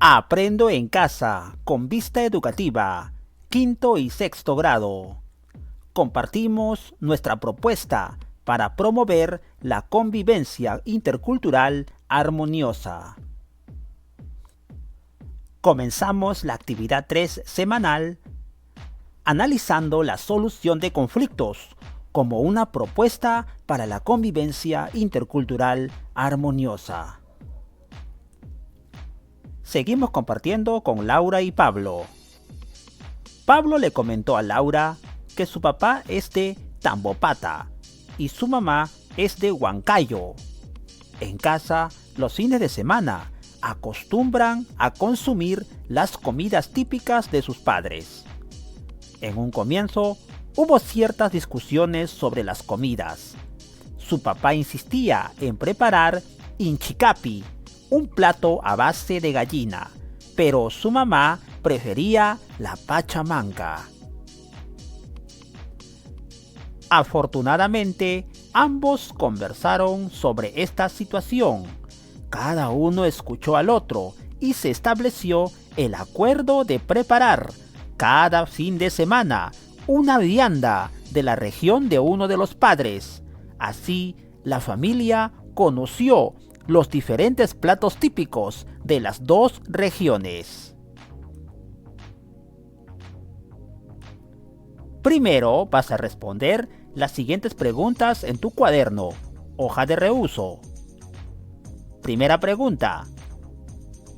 Aprendo en casa, con vista educativa, quinto y sexto grado. Compartimos nuestra propuesta para promover la convivencia intercultural armoniosa. Comenzamos la actividad 3 semanal analizando la solución de conflictos como una propuesta para la convivencia intercultural armoniosa. Seguimos compartiendo con Laura y Pablo. Pablo le comentó a Laura que su papá es de Tambopata y su mamá es de Huancayo. En casa, los fines de semana, acostumbran a consumir las comidas típicas de sus padres. En un comienzo, hubo ciertas discusiones sobre las comidas. Su papá insistía en preparar inchicapi, un plato a base de gallina, pero su mamá prefería la pachamanca. Afortunadamente, ambos conversaron sobre esta situación. Cada uno escuchó al otro y se estableció el acuerdo de preparar cada fin de semana una vianda de la región de uno de los padres. Así, la familia conoció los diferentes platos típicos de las dos regiones. Primero vas a responder las siguientes preguntas en tu cuaderno, hoja de reuso. Primera pregunta: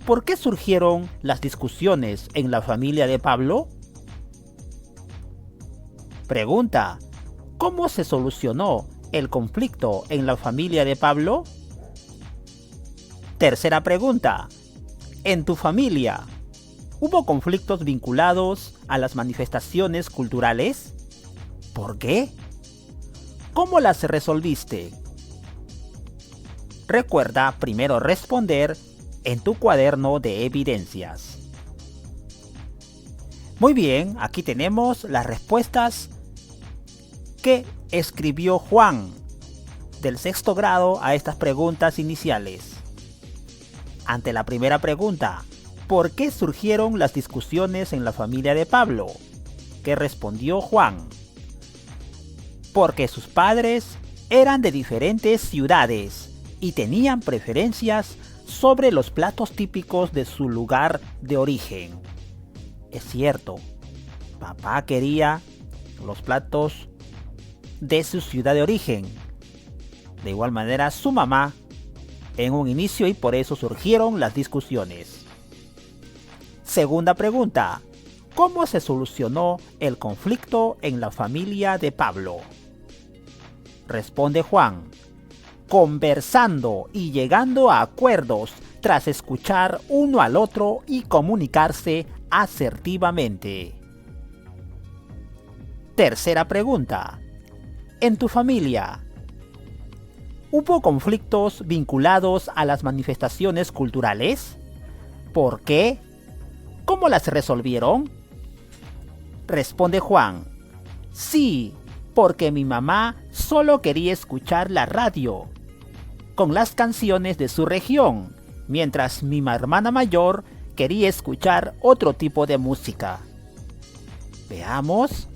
¿por qué surgieron las discusiones en la familia de Pablo? Pregunta: ¿cómo se solucionó el conflicto en la familia de Pablo? Tercera pregunta: ¿en tu familia hubo conflictos vinculados a las manifestaciones culturales? ¿Por qué? ¿Cómo las resolviste? Recuerda primero responder en tu cuaderno de evidencias. Muy bien, aquí tenemos las respuestas que escribió Juan del sexto grado a estas preguntas iniciales. Ante la primera pregunta, ¿por qué surgieron las discusiones en la familia de Pablo? ¿Qué respondió Juan? Porque sus padres eran de diferentes ciudades y tenían preferencias sobre los platos típicos de su lugar de origen. Es cierto, papá quería los platos de su ciudad de origen. De igual manera, su mamá en un inicio, y por eso surgieron las discusiones. Segunda pregunta: ¿cómo se solucionó el conflicto en la familia de Pablo? Responde Juan: conversando y llegando a acuerdos tras escuchar uno al otro y comunicarse asertivamente. Tercera pregunta: ¿en tu familia hubo conflictos vinculados a las manifestaciones culturales? ¿Por qué? ¿Cómo las resolvieron? Responde Juan: sí, porque mi mamá solo quería escuchar la radio con las canciones de su región, mientras mi hermana mayor quería escuchar otro tipo de música. Veamos.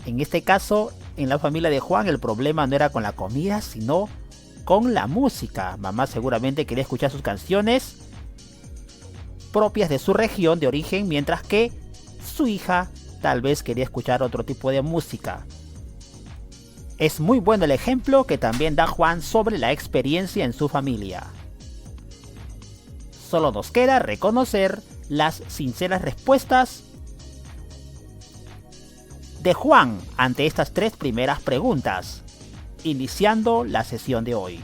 En este caso, en la familia de Juan, el problema no era con la comida, sino con la música. Mamá seguramente quería escuchar sus canciones propias de su región de origen, mientras que su hija tal vez quería escuchar otro tipo de música. Es muy bueno el ejemplo que también da Juan sobre la experiencia en su familia. Solo nos queda reconocer las sinceras respuestas de Juan ante estas tres primeras preguntas, iniciando la sesión de hoy.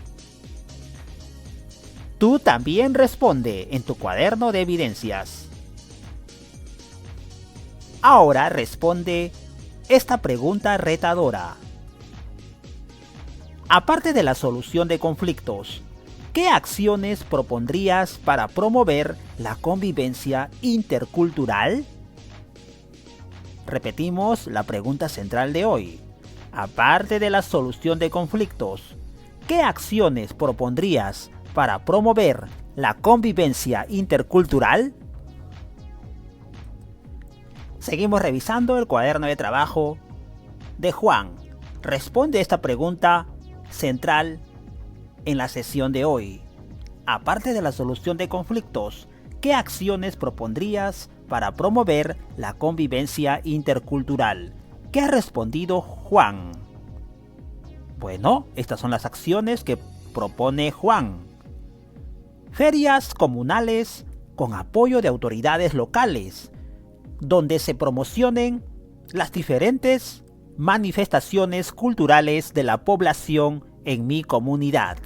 Tú también responde en tu cuaderno de evidencias. Ahora responde esta pregunta retadora. Aparte de la solución de conflictos, ¿qué acciones propondrías para promover la convivencia intercultural? Repetimos la pregunta central de hoy. Aparte de la solución de conflictos, ¿qué acciones propondrías para promover la convivencia intercultural? Seguimos revisando el cuaderno de trabajo de Juan. Responde esta pregunta central en la sesión de hoy. Aparte de la solución de conflictos, ¿qué acciones propondrías para promover la convivencia intercultural? ¿Qué ha respondido Juan? Bueno, estas son las acciones que propone Juan. Ferias comunales con apoyo de autoridades locales, donde se promocionen las diferentes manifestaciones culturales de la población en mi comunidad.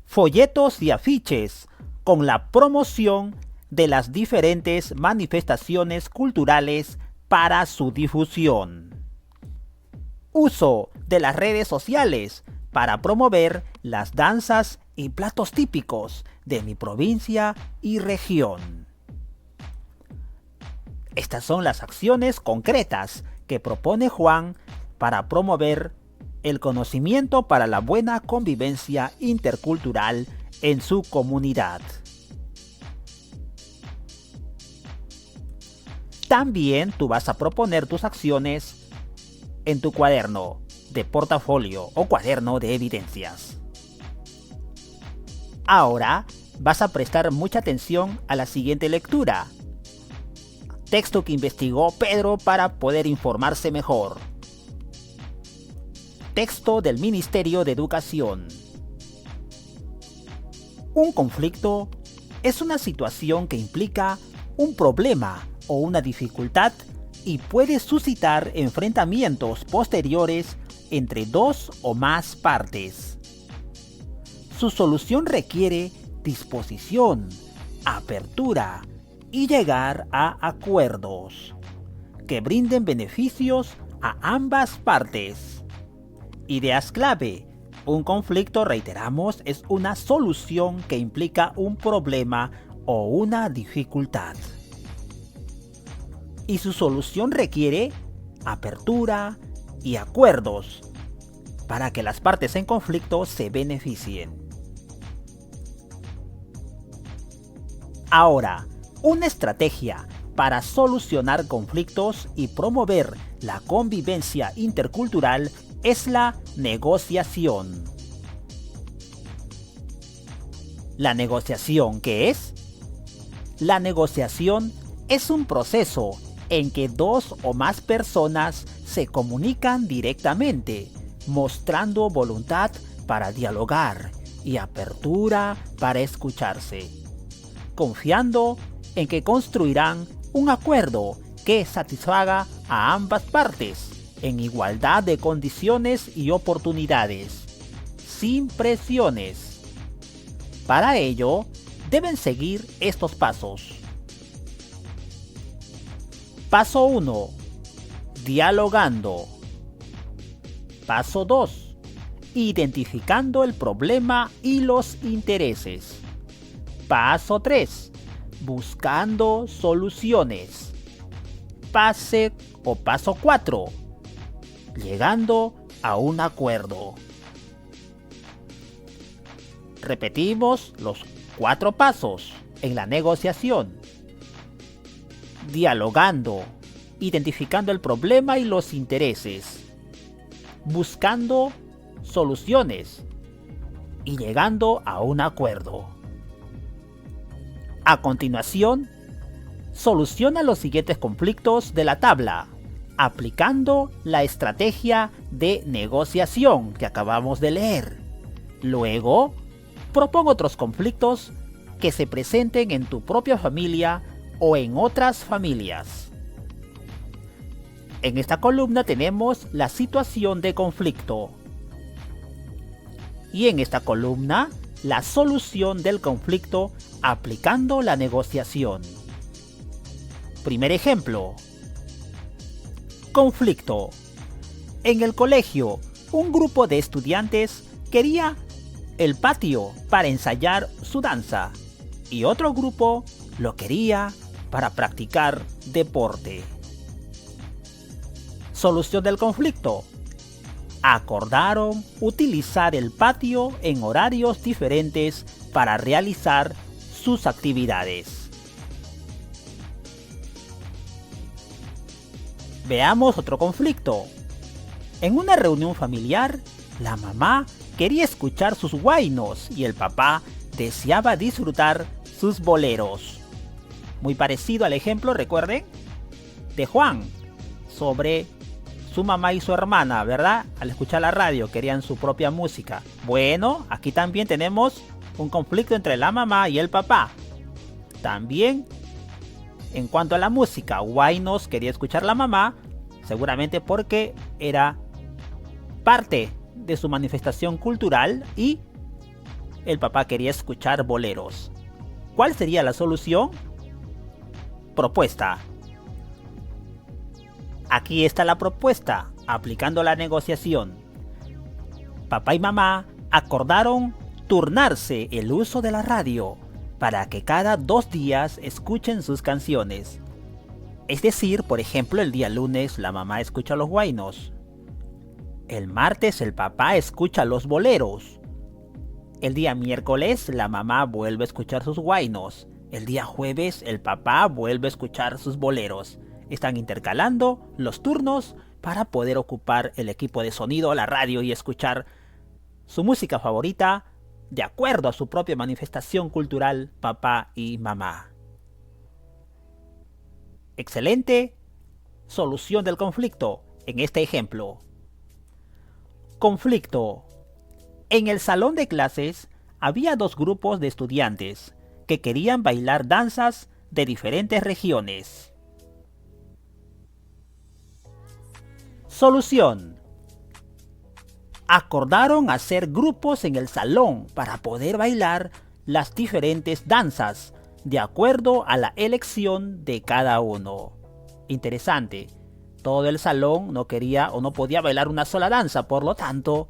Folletos y afiches con la promoción de las diferentes manifestaciones culturales para su difusión. Uso de las redes sociales para promover las danzas y platos típicos de mi provincia y región. Estas son las acciones concretas que propone Juan para promover el conocimiento para la buena convivencia intercultural en su comunidad. También tú vas a proponer tus acciones en tu cuaderno de portafolio o cuaderno de evidencias. Ahora vas a prestar mucha atención a la siguiente lectura. Texto que investigó Pedro para poder informarse mejor. Texto del Ministerio de Educación. Un conflicto es una situación que implica un problema o una dificultad y puede suscitar enfrentamientos posteriores entre dos o más partes. Su solución requiere disposición, apertura y llegar a acuerdos que brinden beneficios a ambas partes. Ideas clave. Un conflicto, reiteramos, es una solución que implica un problema o una dificultad. Y su solución requiere apertura y acuerdos para que las partes en conflicto se beneficien. Ahora, una estrategia para solucionar conflictos y promover la convivencia intercultural es la negociación. ¿La negociación qué es? La negociación es un proceso en que dos o más personas se comunican directamente, mostrando voluntad para dialogar y apertura para escucharse, confiando en que construirán un acuerdo que satisfaga a ambas partes en igualdad de condiciones y oportunidades, sin presiones. Para ello, deben seguir estos pasos. Paso 1. Dialogando. Paso 2. Identificando el problema y los intereses. Paso 3. Buscando soluciones. Paso 4. Llegando a un acuerdo. Repetimos los 4 pasos en la negociación. Dialogando, identificando el problema y los intereses, buscando soluciones y llegando a un acuerdo. A continuación, soluciona los siguientes conflictos de la tabla, aplicando la estrategia de negociación que acabamos de leer. Luego, propon otros conflictos que se presenten en tu propia familia o en otras familias. En esta columna tenemos la situación de conflicto. Y en esta columna, la solución del conflicto aplicando la negociación. Primer ejemplo. Conflicto. En el colegio, un grupo de estudiantes quería el patio para ensayar su danza y otro grupo lo quería para practicar deporte. Solución del conflicto. acordaron utilizar el patio en horarios diferentes para realizar sus actividades. Veamos otro conflicto. En una reunión familiar, la mamá quería escuchar sus huaynos y el papá deseaba disfrutar sus boleros. Muy parecido al ejemplo, recuerden, de Juan sobre su mamá y su hermana, ¿verdad? Al escuchar la radio querían su propia música. Bueno, aquí también tenemos un conflicto entre la mamá y el papá. También, en cuanto a la música, huaynos quería escuchar la mamá, seguramente porque era parte de su manifestación cultural, y el papá quería escuchar boleros. ¿Cuál sería la solución? Propuesta. Aquí está la propuesta, aplicando la negociación. Papá y mamá acordaron turnarse el uso de la radio para que cada 2 días escuchen sus canciones. Es decir, por ejemplo, el día lunes la mamá escucha los huaynos. El martes el papá escucha los boleros. El día miércoles la mamá vuelve a escuchar sus huaynos. El día jueves el papá vuelve a escuchar sus boleros. Están intercalando los turnos para poder ocupar el equipo de sonido, la radio, y escuchar su música favorita de acuerdo a su propia manifestación cultural, papá y mamá. Excelente solución del conflicto en este ejemplo. Conflicto. En el salón de clases había 2 grupos de estudiantes que querían bailar danzas de diferentes regiones. Solución. Acordaron hacer grupos en el salón para poder bailar las diferentes danzas de acuerdo a la elección de cada uno. Interesante. Todo el salón no quería o no podía bailar una sola danza, por lo tanto,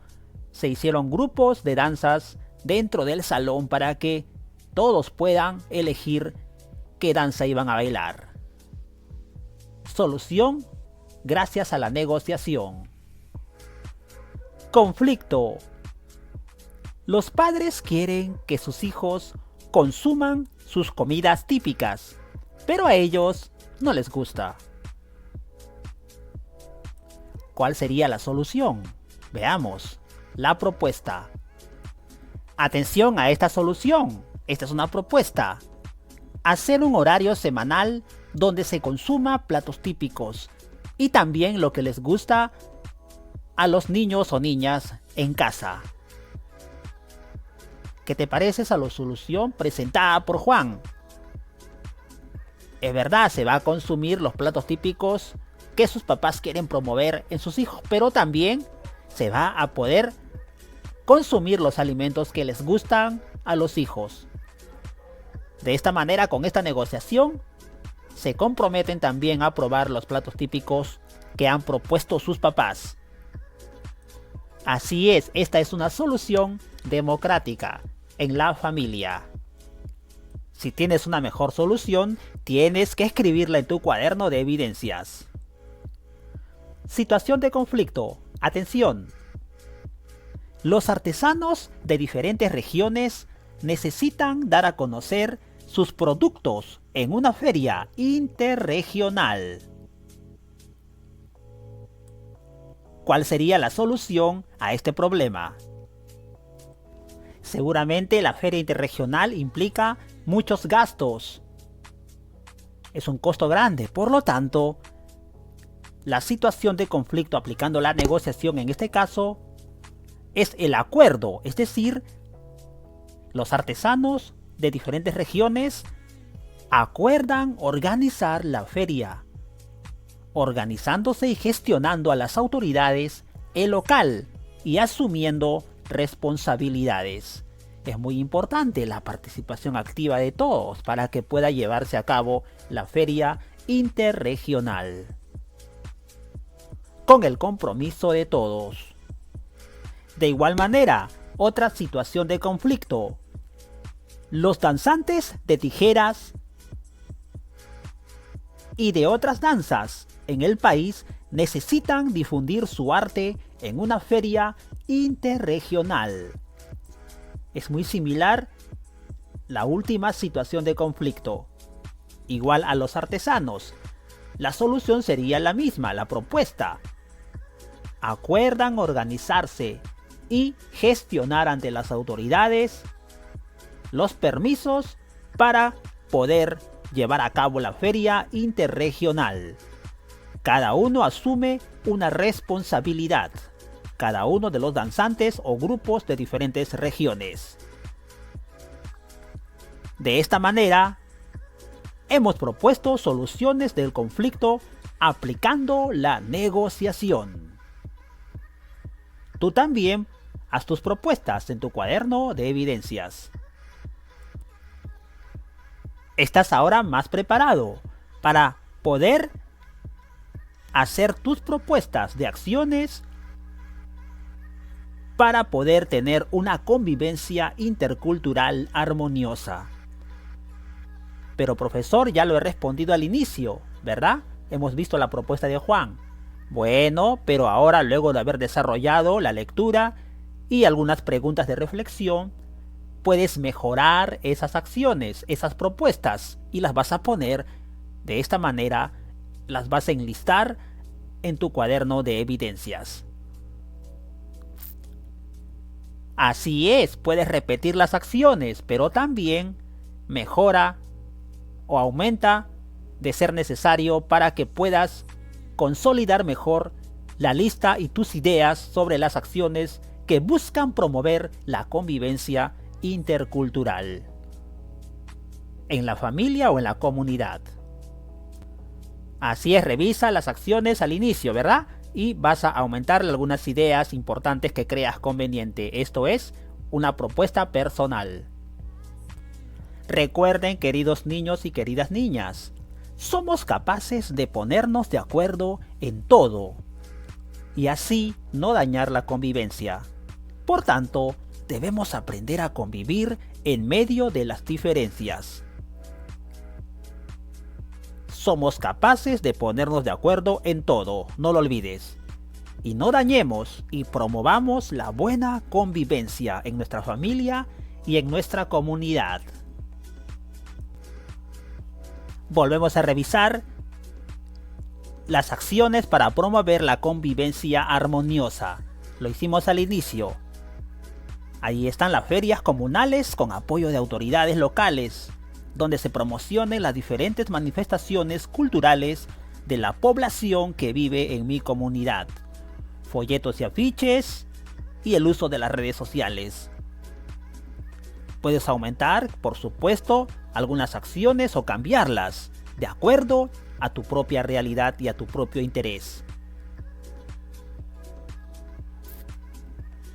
se hicieron grupos de danzas dentro del salón para que todos puedan elegir qué danza iban a bailar. Solución: gracias a la negociación. Conflicto. Los padres quieren que sus hijos consuman sus comidas típicas, pero a ellos no les gusta. ¿Cuál sería la solución? Veamos la propuesta. Atención a esta solución. Esta es una propuesta. Hacer un horario semanal donde se consuma platos típicos y también lo que les gusta a los niños o niñas en casa. ¿Qué te parece esa solución presentada por Juan? Es verdad, se va a consumir los platos típicos que sus papás quieren promover en sus hijos, pero también se va a poder consumir los alimentos que les gustan a los hijos. De esta manera, con esta negociación, se comprometen también a probar los platos típicos que han propuesto sus papás. Así es, esta es una solución democrática en la familia. Si tienes una mejor solución, tienes que escribirla en tu cuaderno de evidencias. Situación de conflicto. Atención. Los artesanos de diferentes regiones necesitan dar a conocer sus productos en una feria interregional. ¿Cuál sería la solución a este problema? Seguramente la feria interregional implica muchos gastos. Es un costo grande, por lo tanto, la situación de conflicto aplicando la negociación en este caso es el acuerdo, es decir, los artesanos de diferentes regiones acuerdan organizar la feria, organizándose y gestionando a las autoridades el local y asumiendo responsabilidades. Es muy importante la participación activa de todos para que pueda llevarse a cabo la feria interregional, con el compromiso de todos. De igual manera, otra situación de conflicto. Los danzantes de tijeras y de otras danzas en el país necesitan difundir su arte en una feria interregional. Es muy similar la última situación de conflicto. Igual a los artesanos, la solución sería la misma, la propuesta. Acuerdan organizarse y gestionar ante las autoridades los permisos para poder llevar a cabo la feria interregional. Cada uno asume una responsabilidad, cada uno de los danzantes o grupos de diferentes regiones. De esta manera, hemos propuesto soluciones del conflicto aplicando la negociación. Tú también haz tus propuestas en tu cuaderno de evidencias. Estás ahora más preparado para poder hacer tus propuestas de acciones para poder tener una convivencia intercultural armoniosa. Pero profesor, ya lo he respondido al inicio, ¿verdad? Hemos visto la propuesta de Juan. Bueno, pero ahora luego de haber desarrollado la lectura y algunas preguntas de reflexión, puedes mejorar esas acciones, esas propuestas, y las vas a poner de esta manera, las vas a enlistar en tu cuaderno de evidencias. Así es, puedes repetir las acciones, pero también mejora o aumenta de ser necesario para que puedas consolidar mejor la lista y tus ideas sobre las acciones que buscan promover la convivencia intercultural en la familia o en la comunidad. Así es, revisa las acciones al inicio, ¿verdad? Y vas a aumentar algunas ideas importantes que creas conveniente. Esto es una propuesta personal. Recuerden, queridos niños y queridas niñas, somos capaces de ponernos de acuerdo en todo y así no dañar la convivencia. Por tanto, debemos aprender a convivir en medio de las diferencias. Somos capaces de ponernos de acuerdo en todo, no lo olvides. Y no dañemos y promovamos la buena convivencia en nuestra familia y en nuestra comunidad. Volvemos a revisar las acciones para promover la convivencia armoniosa. Lo hicimos al inicio. Ahí están las ferias comunales con apoyo de autoridades locales, donde se promocionen las diferentes manifestaciones culturales de la población que vive en mi comunidad. Folletos y afiches y el uso de las redes sociales. Puedes aumentar, por supuesto, algunas acciones o cambiarlas de acuerdo a tu propia realidad y a tu propio interés.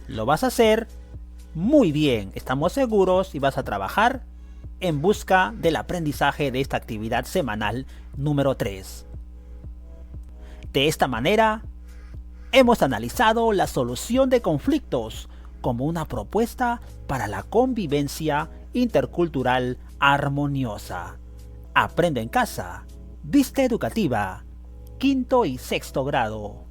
Lo vas a hacer muy bien, estamos seguros, y vas a trabajar en busca del aprendizaje de esta actividad semanal número 3. De esta manera, hemos analizado la solución de conflictos como una propuesta para la convivencia intercultural armoniosa. Aprende en casa, Vista Educativa, 5º y 6º grado.